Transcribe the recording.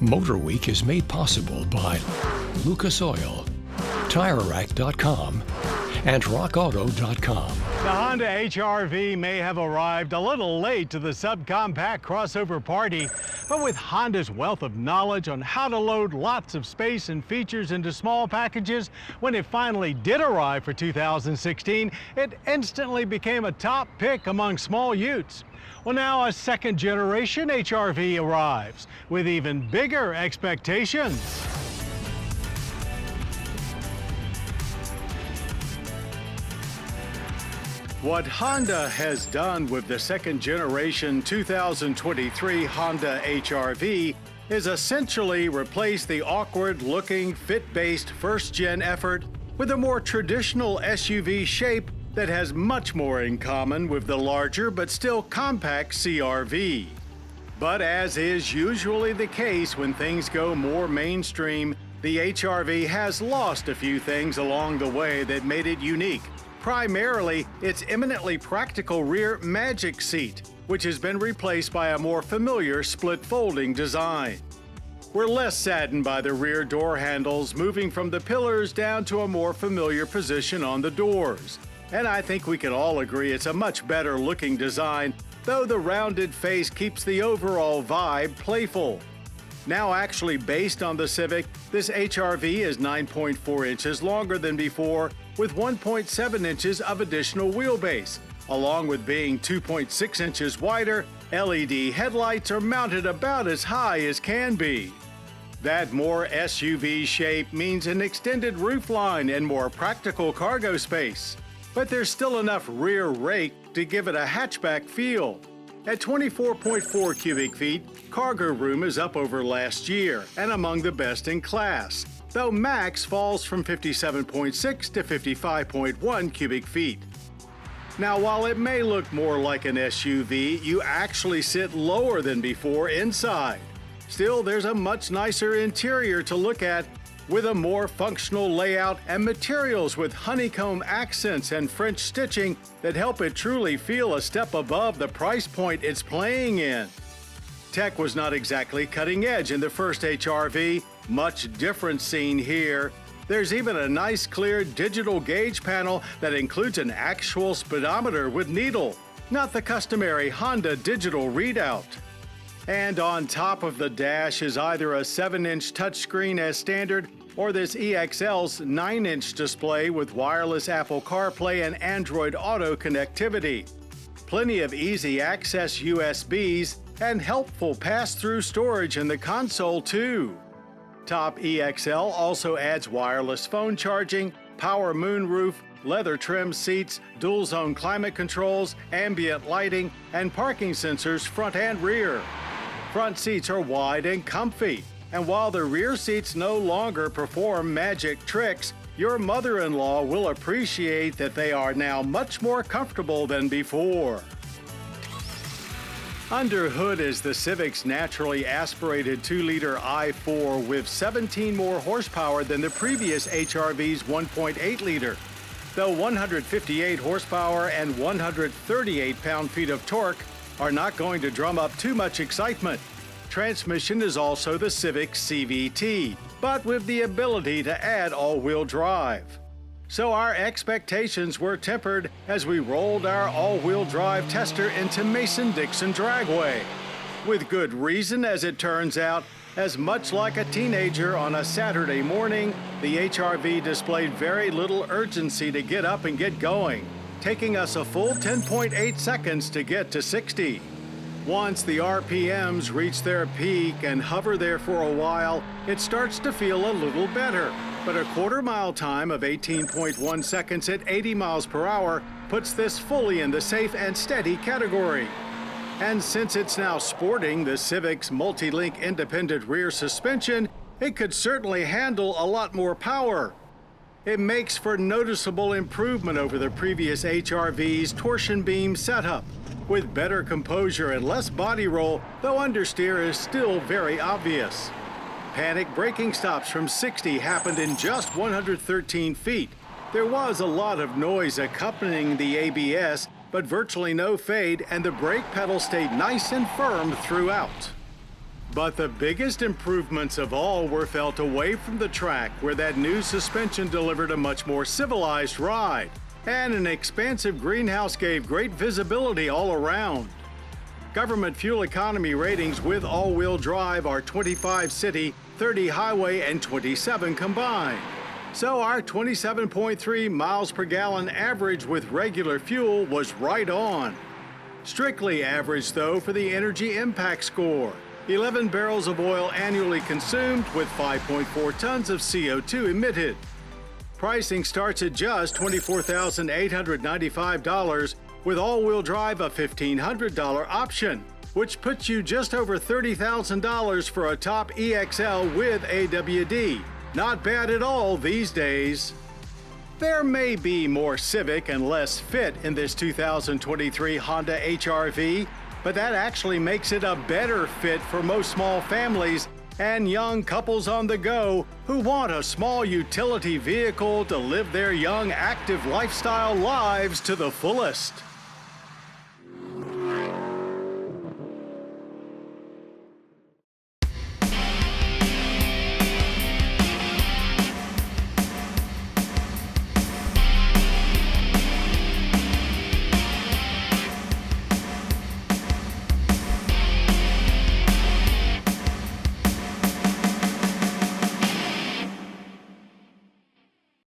MotorWeek is made possible by Lucas Oil, TireRack.com, and RockAuto.com. The Honda HR-V may have arrived a little late to the subcompact crossover party, but with Honda's wealth of knowledge on how to load lots of space and features into small packages, when it finally did arrive for 2016, it instantly became a top pick among small utes. Well, now a second-generation HR-V arrives with even bigger expectations. What Honda has done with the second-generation 2023 Honda HR-V is essentially replace the awkward-looking, fit-based first-gen effort with a more traditional SUV shape that has much more in common with the larger but still compact CR-V. But as is usually the case when things go more mainstream, the HR-V has lost a few things along the way that made it unique. Primarily, its eminently practical rear magic seat, which has been replaced by a more familiar split folding design. We're less saddened by the rear door handles moving from the pillars down to a more familiar position on the doors. And I think we can all agree it's a much better looking design, though the rounded face keeps the overall vibe playful. Now actually based on the Civic, this HR-V is 9.4 inches longer than before, with 1.7 inches of additional wheelbase. Along with being 2.6 inches wider, LED headlights are mounted about as high as can be. That more SUV shape means an extended roofline and more practical cargo space. But there's still enough rear rake to give it a hatchback feel. At 24.4 cubic feet, cargo room is up over last year and among the best in class, though max falls from 57.6 to 55.1 cubic feet. Now, while it may look more like an SUV, you actually sit lower than before inside. Still, there's a much nicer interior to look at, with a more functional layout and materials with honeycomb accents and French stitching that help it truly feel a step above the price point it's playing in. Tech was not exactly cutting edge in the first HR-V, much different scene here. There's even a nice clear digital gauge panel that includes an actual speedometer with needle, not the customary Honda digital readout. And on top of the dash is either a 7-inch touchscreen as standard or this EXL's 9-inch display with wireless Apple CarPlay and Android Auto connectivity. Plenty of easy access USBs and helpful pass-through storage in the console too. Top EXL also adds wireless phone charging, power moonroof, leather trim seats, dual-zone climate controls, ambient lighting, and parking sensors front and rear. Front seats are wide and comfy, and while the rear seats no longer perform magic tricks, your mother-in-law will appreciate that they are now much more comfortable than before. Under hood is the Civic's naturally aspirated 2-liter i4 with 17 more horsepower than the previous HR-V's 1.8-liter. Though 158 horsepower and 138 pound-feet of torque are not going to drum up too much excitement. Transmission is also the Civic's CVT, but with the ability to add all-wheel drive. So our expectations were tempered as we rolled our all-wheel drive tester into Mason-Dixon Dragway. With good reason, as it turns out, as much like a teenager on a Saturday morning, the HR-V displayed very little urgency to get up and get going, taking us a full 10.8 seconds to get to 60. Once the RPMs reach their peak and hover there for a while, it starts to feel a little better. But a quarter-mile time of 18.1 seconds at 80 miles per hour puts this fully in the safe and steady category. And since it's now sporting the Civic's multi-link independent rear suspension, it could certainly handle a lot more power. It makes for noticeable improvement over the previous HR-V's torsion beam setup, with better composure and less body roll, though understeer is still very obvious. Panic braking stops from 60 happened in just 113 feet. There was a lot of noise accompanying the ABS, but virtually no fade, and the brake pedal stayed nice and firm throughout. But the biggest improvements of all were felt away from the track, where that new suspension delivered a much more civilized ride, and an expansive greenhouse gave great visibility all around. Government fuel economy ratings with all-wheel drive are 25 city, 30 highway, and 27 combined. So our 27.3 miles per gallon average with regular fuel was right on. Strictly average, though, for the energy impact score. 11 barrels of oil annually consumed with 5.4 tons of CO2 emitted. Pricing starts at just $24,895 with all-wheel drive a $1,500 option, which puts you just over $30,000 for a top EXL with AWD. Not bad at all these days. There may be more civic and less fit in this 2023 Honda HR-V, but that actually makes it a better fit for most small families and young couples on the go who want a small utility vehicle to live their young, active lifestyle lives to the fullest.